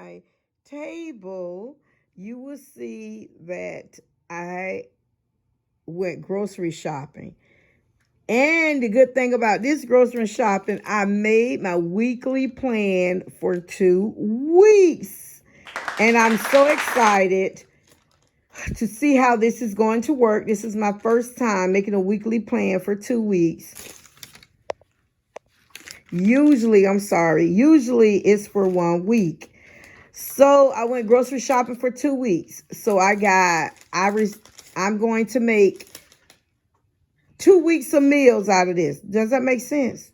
my table, you will see that I went grocery shopping. And the good thing about this grocery shopping, I made my weekly plan for 2 weeks. And I'm so excited to see how this is going to work. This is my first time making a weekly plan for 2 weeks. Usually it's for 1 week. So I went grocery shopping for 2 weeks. So I'm going to make 2 weeks of meals out of this. Does that make sense?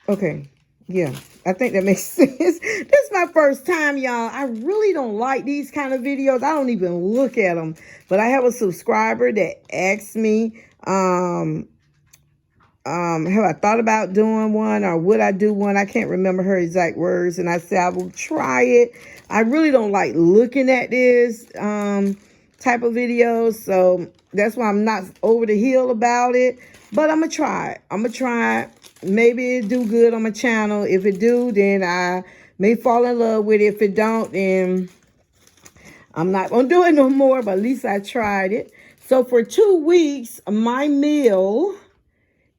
Okay. Yeah, I think that makes sense. This is my first time, y'all. I really don't like these kind of videos. I don't even look at them. But I have a subscriber that asked me, have I thought about doing one or would I do one? I can't remember her exact words. And I said, I will try it. I really don't like looking at this type of videos. So that's why I'm not over the hill about it. But I'm going to try it. I'm going to try it. Maybe it'll do good on my channel. If it do, then I may fall in love with it. If it don't, then I'm not going to do it no more. But at least I tried it. So for 2 weeks, my meal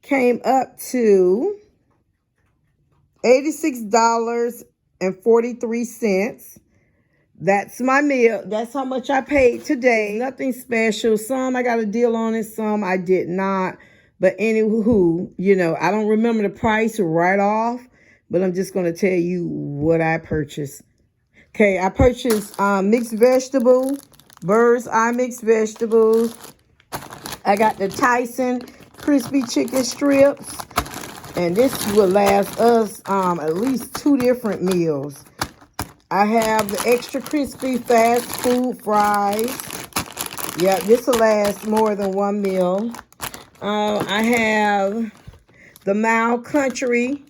came up to $86.43. That's my meal. That's how much I paid today. Nothing special. Some I got a deal on it. Some I did not. But anywho, I don't remember the price right off. But I'm just going to tell you what I purchased. Okay, I purchased mixed vegetables. Bird's eye mixed vegetables. I got the Tyson crispy chicken strips. And this will last us at least 2 different meals. I have the extra crispy fast food fries. Yeah, this will last more than 1 meal. I have the Mild Country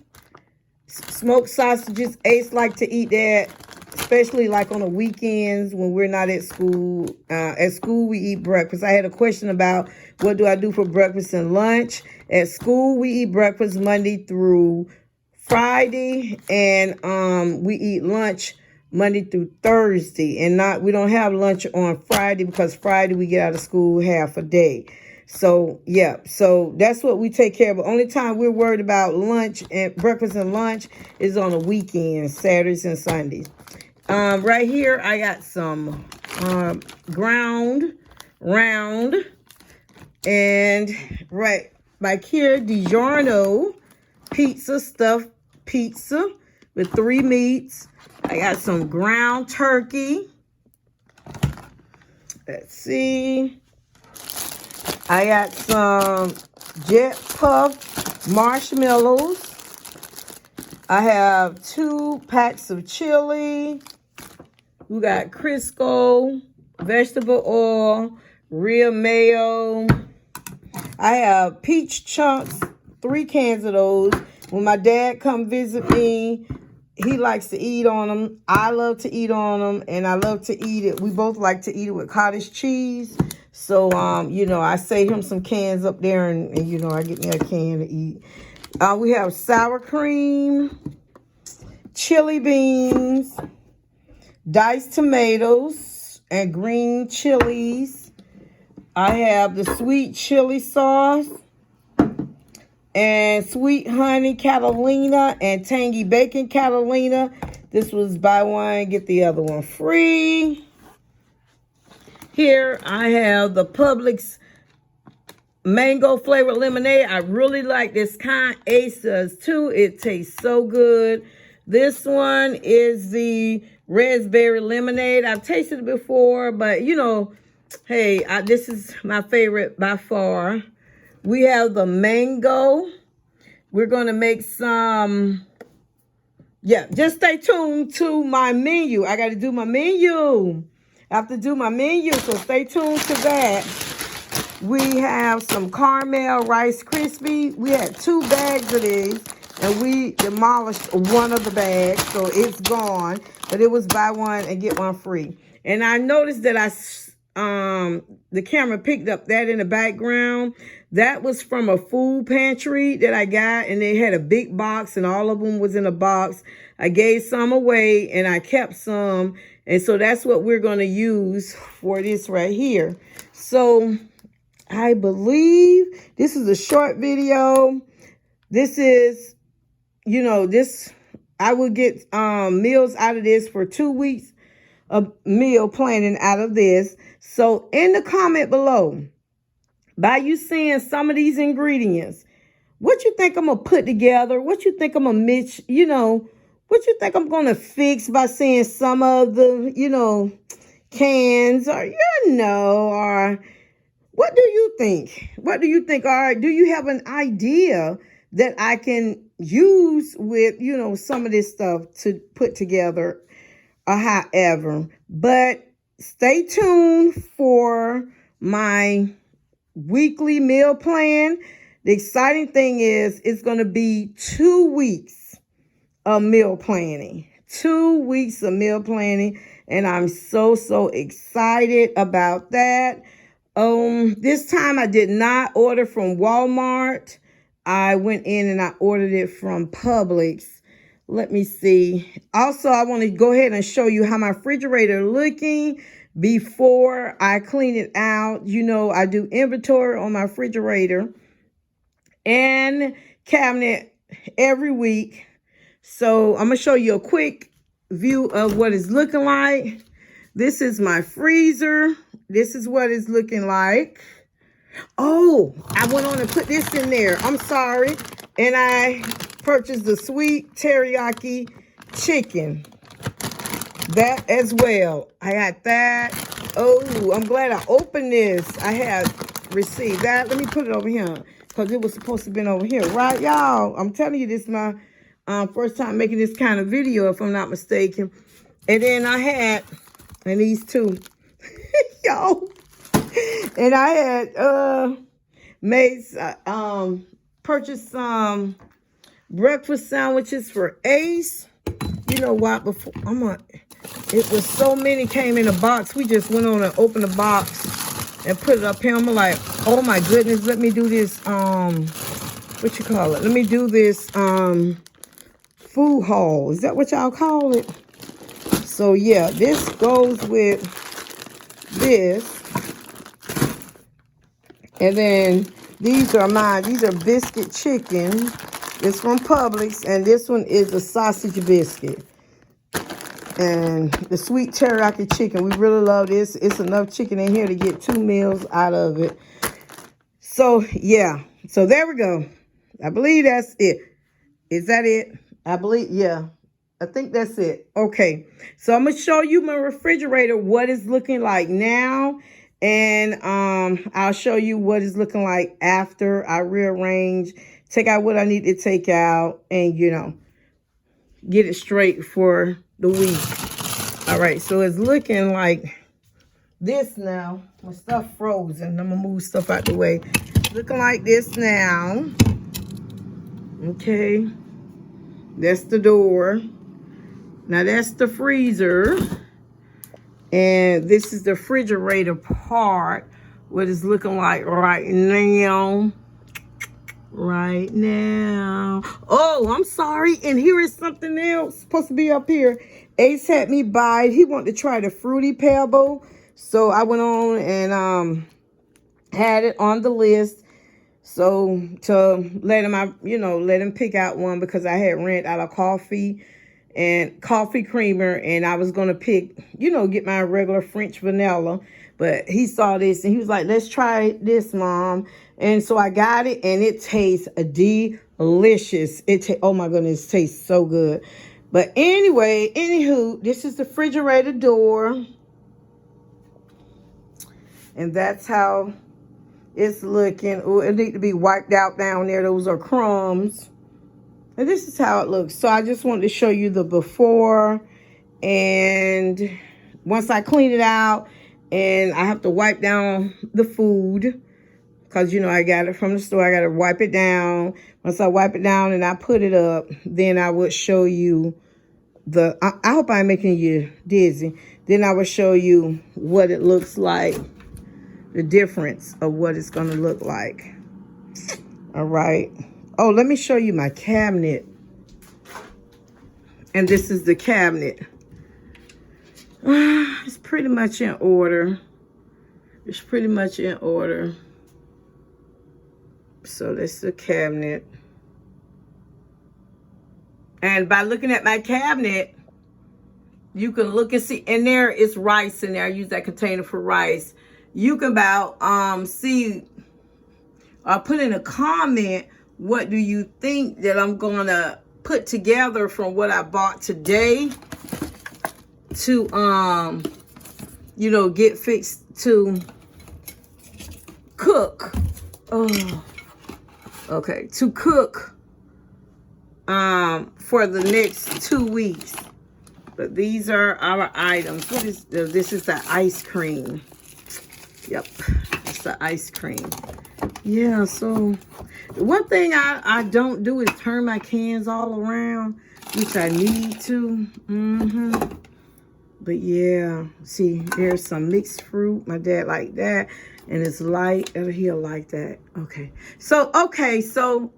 smoked sausages. Ace like to eat that, especially like on the weekends when we're not at school. At school, we eat breakfast. I had a question about what do I do for breakfast and lunch. At school, we eat breakfast Monday through Friday, and we eat lunch Monday through Thursday. And we don't have lunch on Friday because Friday we get out of school half a day. So, yeah, so that's what we take care of. The only time we're worried about lunch and breakfast and lunch is on the weekends, Saturdays and Sundays. Right here, I got some ground round. And right back here, DiGiorno pizza, stuffed pizza with 3 meats. I got some ground turkey. Let's see. I got some jet puff marshmallows. I have 2 packs of chili. We got Crisco, vegetable oil, real mayo. I have peach chunks, 3 cans of those. When my dad come visit me, he likes to eat on them. I love to eat on them, and I love to eat it. We both like to eat it with cottage cheese. So, I save him some cans up there, and I get me a can to eat. We have sour cream, chili beans, diced tomatoes, and green chilies. I have the sweet chili sauce and sweet honey Catalina and tangy bacon Catalina. This was buy one, get the other one free. Here I have the Publix mango flavored lemonade. I really like this kind. Ace does too. It tastes so good. This one is the raspberry lemonade. I've tasted it before, but hey, this is my favorite by far. We have the mango. We're going to make some. Yeah, just stay tuned to my menu. I got to do my menu. I have to do my menu, so stay tuned to that. We have some caramel Rice Krispie. We had 2 bags of these, and we demolished one of the bags, so it's gone. But it was buy one and get one free. And I noticed that I the camera picked up that in the background. That was from a food pantry that I got, and they had a big box, and all of them was in a box. I gave some away, and I kept some, and so that's what we're going to use for this right here. So I believe this is a short video. This is, you know, this, I will get meals out of this for 2 weeks of meal planning out of this. So in the comment below, by you seeing some of these ingredients, what you think I'm going to put together? What you think I'm going to mix, you know, what you think I'm going to fix by seeing some of the, you know, cans, or, you know, or what do you think? What do you think? Or do you have an idea that I can use with, you know, some of this stuff to put together, or however? But stay tuned for my weekly meal plan. The exciting thing is it's going to be 2 weeks of meal planning. 2 weeks of meal planning. And I'm so excited about that. This time I did not order from Walmart. I went in and I ordered it from Publix. Let me see. Also, I want to go ahead and show you how my refrigerator looking before I clean it out. You know, I do inventory on my refrigerator and cabinet every week. So I'm going to show you a quick view of what it's looking like. This is my freezer. This is what it's looking like. Oh, I went on and put this in there. I'm sorry. And I purchased the sweet teriyaki chicken. That as well. I got that. Oh, I'm glad I opened this. I have received that. Let me put it over here, because it was supposed to have been over here. Right, y'all? I'm telling you, this is my first time making this kind of video, if I'm not mistaken. And then I had, and these two, y'all. And I had purchased some breakfast sandwiches for Ace. You know what? Before it was so many came in a box. We just went on and opened the box and put it up here. I'm like, oh my goodness, let me do this. What you call it? Let me do this food haul. Is that what y'all call it? So yeah, this goes with this. And then these are mine. These are biscuit chicken. It's from Publix. And this one is a sausage biscuit. And the sweet teriyaki chicken. We really love this. It's enough chicken in here to get 2 meals out of it. So, yeah. So, there we go. I believe that's it. Is that it? I believe, yeah. I think that's it. Okay. So, I'm going to show you my refrigerator, what it's looking like now. And I'll show you what it's looking like after I rearrange, take out what I need to take out, and, you know, get it straight for the week. All right, so it's looking like this now. My stuff frozen. I'm going to move stuff out the way. Looking like this now. Okay. That's the door. Now, that's the freezer. And this is the refrigerator part, what it's looking like right now. Right now. Oh, I'm sorry. And here is something else supposed to be up here. Ace had me buy it. He wanted to try the Fruity Pebble. So I went on and had it on the list. So to let him, let him pick out one, because I had ran out of coffee and coffee creamer, and I was going to pick, get my regular French vanilla. But he saw this and he was like, let's try this, Mom. And so I got it, and it tastes delicious. Oh my goodness, it tastes so good. But anyway, anywho, this is the refrigerator door. And that's how it's looking. Oh, it needs to be wiped out down there. Those are crumbs. And this is how it looks. So I just wanted to show you the before. And once I clean it out, and I have to wipe down the food, because, I got it from the store. I got to wipe it down. Once I wipe it down and I put it up, then I would show you I hope I'm making you dizzy. Then I will show you what it looks like, the difference of what it's going to look like. All right. Oh, let me show you my cabinet. And this is the cabinet. It's pretty much in order. It's pretty much in order. So that's the cabinet. And by looking at my cabinet, you can look and see. In there is rice in there. I use that container for rice. You can about see or put in a comment, what do you think that I'm gonna put together from what I bought today to you know, get fixed to cook. Oh, okay, to cook for the next 2 weeks. But these are our items. What is this? Is the ice cream. Yep, it's the ice cream. Yeah, so one thing I don't do is turn my cans all around, which I need to. But yeah, see, there's some mixed fruit. My dad liked that. And it's light. He'll like that. Okay. So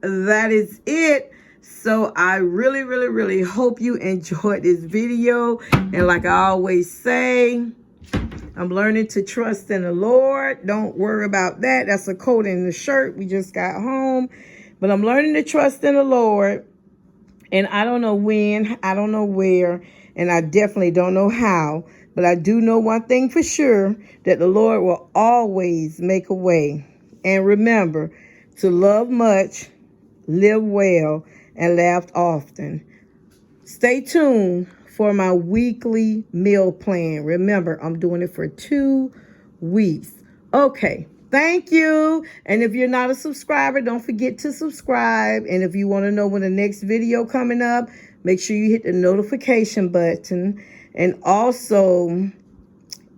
that is it. So I really, really, really hope you enjoyed this video. And like I always say, I'm learning to trust in the Lord. Don't worry about that. That's a coat in the shirt. We just got home. But I'm learning to trust in the Lord. And I don't know when. I don't know where. And I definitely don't know how. But I do know one thing for sure, that the Lord will always make a way. And remember to love much, live well, and laugh often. Stay tuned for my weekly meal plan. Remember, I'm doing it for 2 weeks. Okay, thank you. And if you're not a subscriber, don't forget to subscribe. And if you want to know when the next video coming up, make sure you hit the notification button. And also,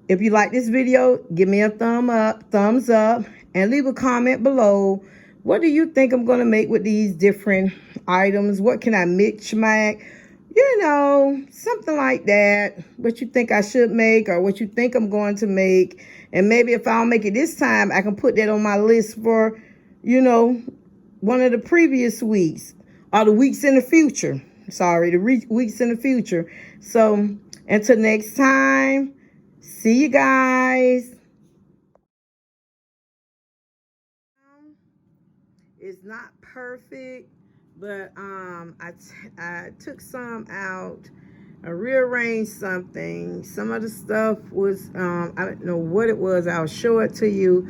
if you like this video, give me a thumbs up, and leave a comment below. What do you think I'm going to make with these different items? What can I mix-mac? You know, something like that. What you think I should make, or what you think I'm going to make. And maybe if I don't make it this time, I can put that on my list for, you know, one of the previous weeks, or the weeks in the future. Sorry, the weeks in the future. So, until next time, see you guys. It's not perfect, but I took some out. I rearranged something. Some of the stuff was I don't know what it was. I'll show it to you,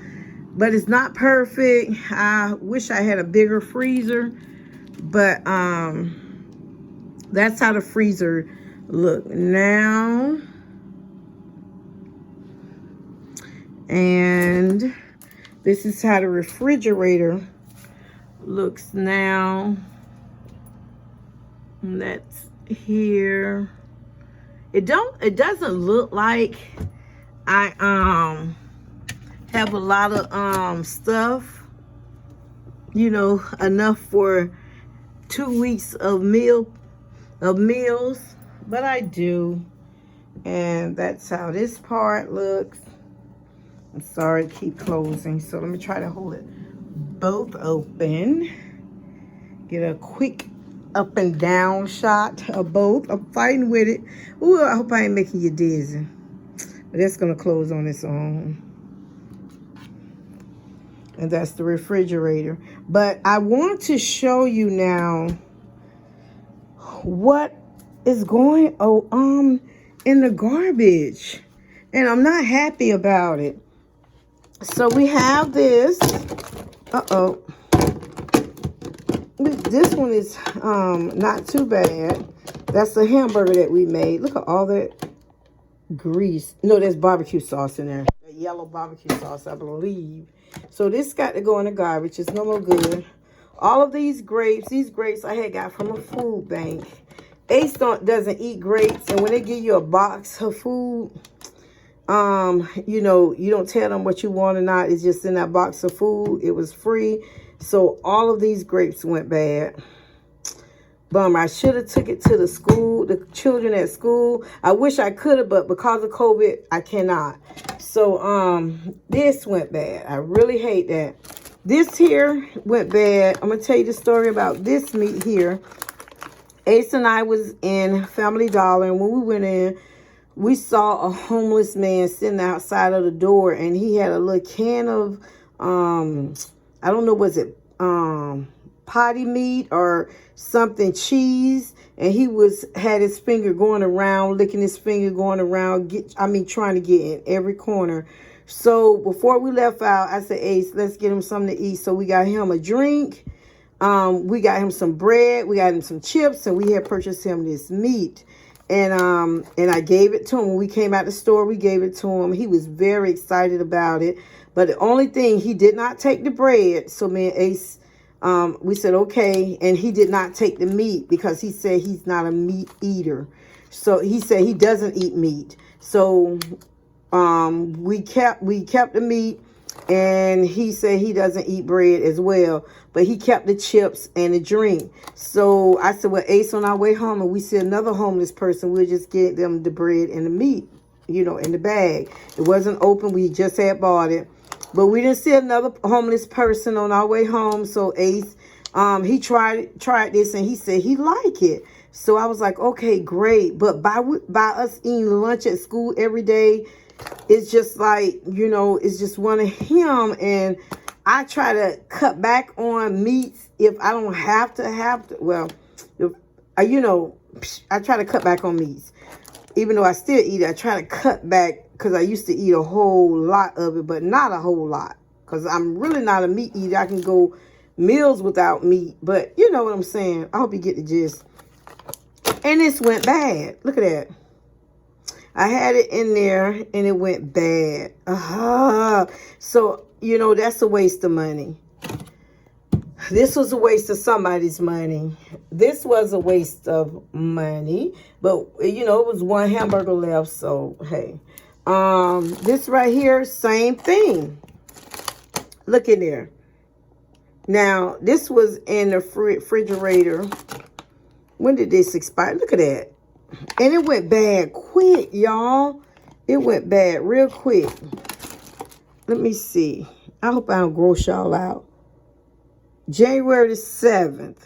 but it's not perfect. I wish I had a bigger freezer, but that's how the freezer look now. And this is how the refrigerator looks now. And that's here. It doesn't look like I have a lot of stuff, you know, enough for 2 weeks of meals, but I do. And that's how this part looks. I'm sorry to keep closing, so let me try to hold it both open. Get a quick up and down shot of both. I'm fighting with it. Ooh, I hope I ain't making you dizzy. But that's gonna close on its own. And that's the refrigerator. But I want to show you now what is going in the garbage. And I'm not happy about it. So we have this. This one is not too bad. That's the hamburger that we made. Look at all that grease. No, there's barbecue sauce in there. The yellow barbecue sauce, I believe. So this got to go in the garbage. It's no more good. All of these grapes I had got from a food bank. Ace doesn't eat grapes, and when they give you a box of food, you know, you don't tell them what you want or not. It's just in that box of food. It was free. So all of these grapes went bad. Bummer. I should have took it to the school, the children at school. I wish I could have, but because of COVID, I cannot. So, this went bad. I really hate that. This here went bad. I'm going to tell you the story about this meat here. Ace and I was in Family Dollar, and when we went in, we saw a homeless man sitting outside of the door, and he had a little can of, I don't know, was it potty meat or something, cheese, and he had his finger going around, licking his finger, going around, trying to get in every corner. So before we left out, I said, Ace, let's get him something to eat. So we got him a drink. We got him some bread, we got him some chips, and we had purchased him this meat. And I gave it to him. When we came out the store, we gave it to him. He was very excited about it. But the only thing, he did not take the bread. So me and Ace, we said, okay. And he did not take the meat because he said he's not a meat eater. So he said he doesn't eat meat. So we kept the meat. And he said he doesn't eat bread as well, but he kept the chips and the drink. So I said, well, Ace, on our way home, and we see another homeless person, we'll just get them the bread and the meat, in the bag. It wasn't open. We just had bought it. But we didn't see another homeless person on our way home. So Ace, he tried this, and he said he liked it. So I was like, okay, great. But by us eating lunch at school every day, it's just like, it's just one of him. And I try to cut back on meats if I don't have to. Well, I try to cut back on meats. Even though I still eat it, I try to cut back because I used to eat a whole lot of it, but not a whole lot. Because I'm really not a meat eater. I can go meals without meat. But you know what I'm saying. I hope you get the gist. And this went bad. Look at that. I had it in there and it went bad. So, that's a waste of money. This was a waste of somebody's money. This was a waste of money. But, it was one hamburger left. So, hey. This right here, same thing. Look in there. Now, this was in the refrigerator. When did this expire? Look at that. And it went bad quick, y'all. It went bad real quick. Let me see. I hope I don't gross y'all out. January the 7th.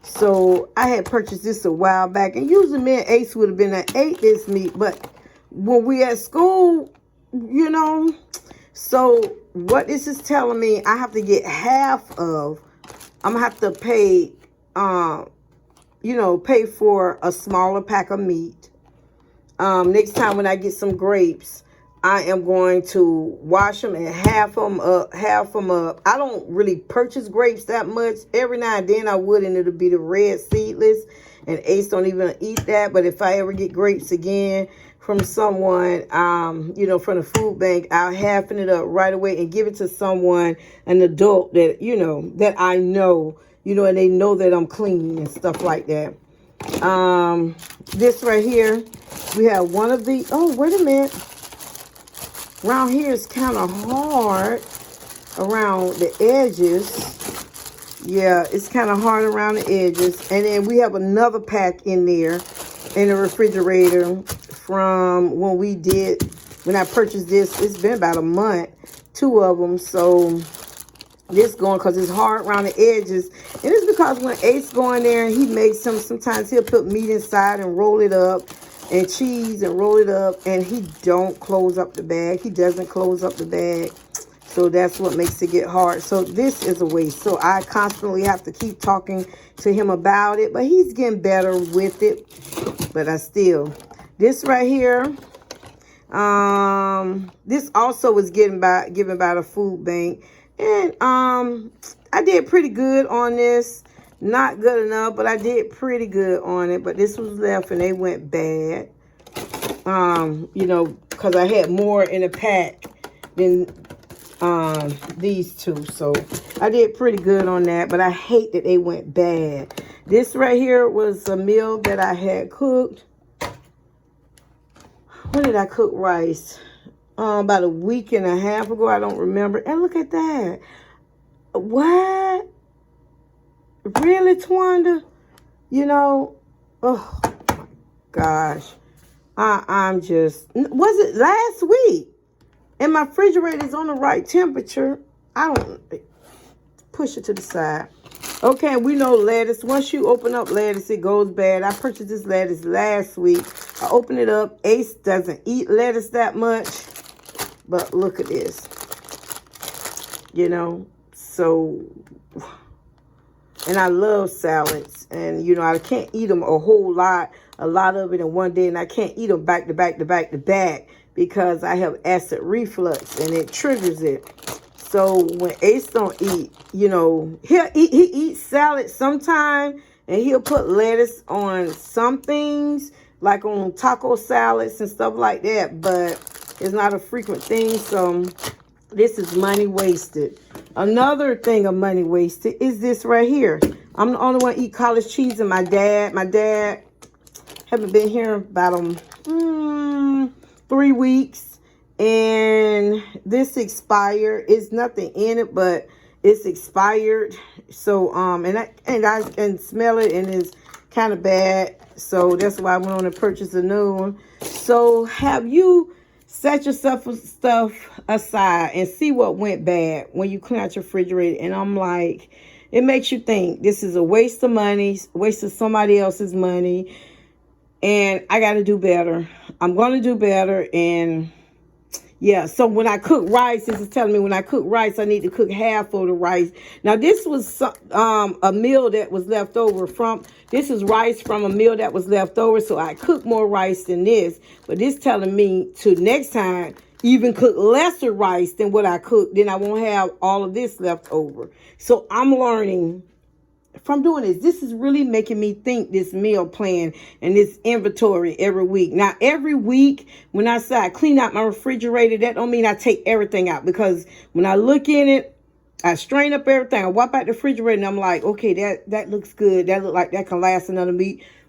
So I had purchased this a while back. And usually me and Ace would have been at ate this meat. But when we at school, So what this is telling me, I have to get half of. I'm going to have to pay... pay for a smaller pack of meat. Next time when I get some grapes, I am going to wash them and half them up. I don't really purchase grapes that much. Every now and then I would, and it'll be the red seedless. And Ace don't even eat that. But if I ever get grapes again from someone, from the food bank, I'll halfen it up right away and give it to someone, an adult that, that I know. And they know that I'm clean and stuff like that. This right here, we have one of the, wait a minute. Around here is kind of hard around the edges. Yeah, it's kind of hard around the edges. And then we have another pack in there in the refrigerator from when I purchased this. It's been about a month, 2 of them. So this going because it's hard around the edges. And it's because when Ace go in there and he makes them, sometimes he'll put meat inside and roll it up, and cheese and roll it up, and he don't close up the bag. He doesn't close up the bag. So that's what makes it get hard. So this is a waste. So I constantly have to keep talking to him about it, but he's getting better with it. But this right here, this also was given by the food bank. And I did pretty good on this. Not good enough, but I did pretty good on it. But this was left and they went bad. Because I had more in a pack than these two. So I did pretty good on that. But I hate that they went bad. This right here was a meal that I had cooked. When did I cook rice? About a week and a half ago. I don't remember. And look at that. What? Really, Towanda? You know, oh gosh. I'm just, was it last week? And my refrigerator is on the right temperature. I don't, push it to the side. Okay, we know lettuce. Once you open up lettuce, it goes bad. I purchased this lettuce last week. I opened it up. Ace doesn't eat lettuce that much. But look at this. You know, so, and I love salads. And, you know, I can't eat them a lot of it in one day. And I can't eat them back to back to back to back because I have acid reflux and it triggers it. So when Ace don't eat, you know, he eats salad sometime, and he'll put lettuce on some things, like on taco salads and stuff like that, but it's not a frequent thing, so this is money wasted. Another thing of money wasted is this right here. I'm the only one eat college cheese, and my dad haven't been here about 3 weeks. And this expired. It's nothing in it, but it's expired. So and I can smell it, and it's kind of bad. So that's why I went on to purchase a new one. So have you set yourself stuff aside and see what went bad when you clean out your refrigerator? And I'm like, it makes you think this is a waste of money, waste of somebody else's money, and I got to do better. I'm going to do better. And yeah, so when I cook rice, this is telling me when I cook rice, I need to cook half of the rice. Now, this was a meal that was left over from, this is rice from a meal that was left over, so I cook more rice than this. But this telling me to next time, even cook lesser rice than what I cooked, then I won't have all of this left over. So I'm learning from doing this. This is really making me think, this meal plan and this inventory every week. Now, every week when I say I clean out my refrigerator, that don't mean I take everything out, because when I look in it, I strain up everything. I wipe out the refrigerator and I'm like, okay, that looks good. That look like that can last another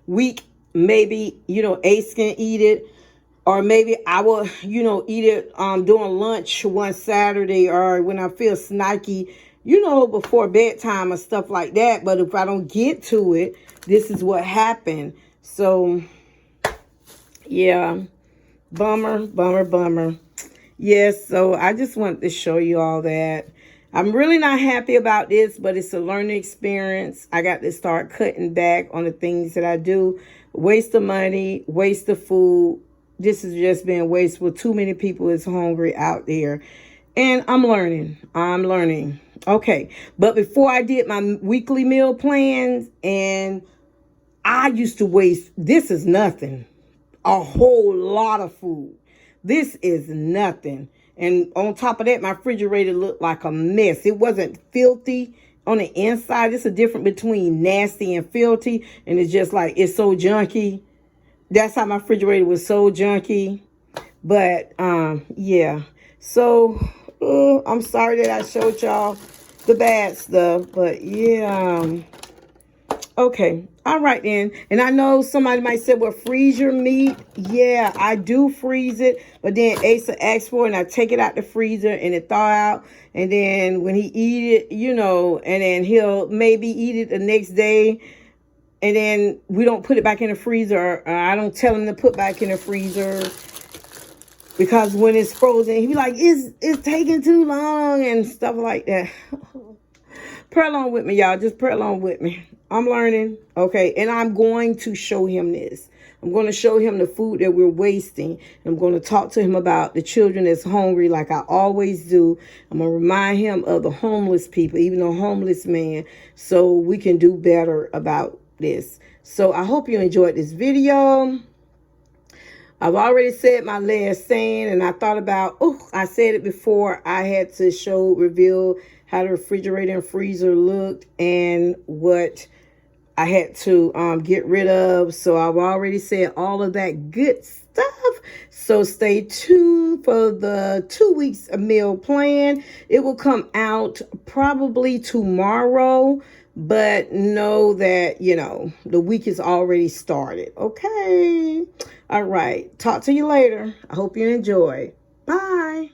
week. Maybe, you know, Ace can eat it. Or maybe I will, you know, eat it during lunch one Saturday, or when I feel snacky, you know, before bedtime or stuff like that. But if I don't get to it, this is what happened. So, yeah, bummer. Yes, so I just wanted to show you all that. I'm really not happy about this, but it's a learning experience. I got to start cutting back on the things that I do. Waste of money, waste of food. This is just being wasteful. Too many people is hungry out there. And I'm learning. Okay, but before I did my weekly meal plans, and I used to waste, this is nothing, a whole lot of food. This is nothing. And on top of that, my refrigerator looked like a mess. It wasn't filthy on the inside. It's a difference between nasty and filthy. And it's just like, it's so junky. That's how my refrigerator was, so junky. But, yeah. So, I'm sorry that I showed y'all the bad stuff, but yeah. Okay, all right then. And I know somebody might say, well, freeze your meat. Yeah, I do freeze it, but then Asa asks for it, and I take it out the freezer and it thaw out. And then when he eat it, you know, and then he'll maybe eat it the next day. And then we don't put it back in the freezer. I don't tell him to put back in the freezer, because when it's frozen, he be like, it's taking too long and stuff like that. Pray along with me, y'all. Just pray along with me. I'm learning, okay? And I'm going to show him this. I'm going to show him the food that we're wasting. I'm going to talk to him about the children that's hungry, like I always do. I'm going to remind him of the homeless people, even the homeless man, so we can do better about this. So I hope you enjoyed this video. I've already said my last saying, and I thought about, I said it before. I had to reveal how the refrigerator and freezer looked and what I had to get rid of. So I've already said all of that good stuff. So stay tuned for the 2 weeks meal plan. It will come out probably tomorrow, but know that, you know, the week is already started. Okay. All right. Talk to you later. I hope you enjoy. Bye.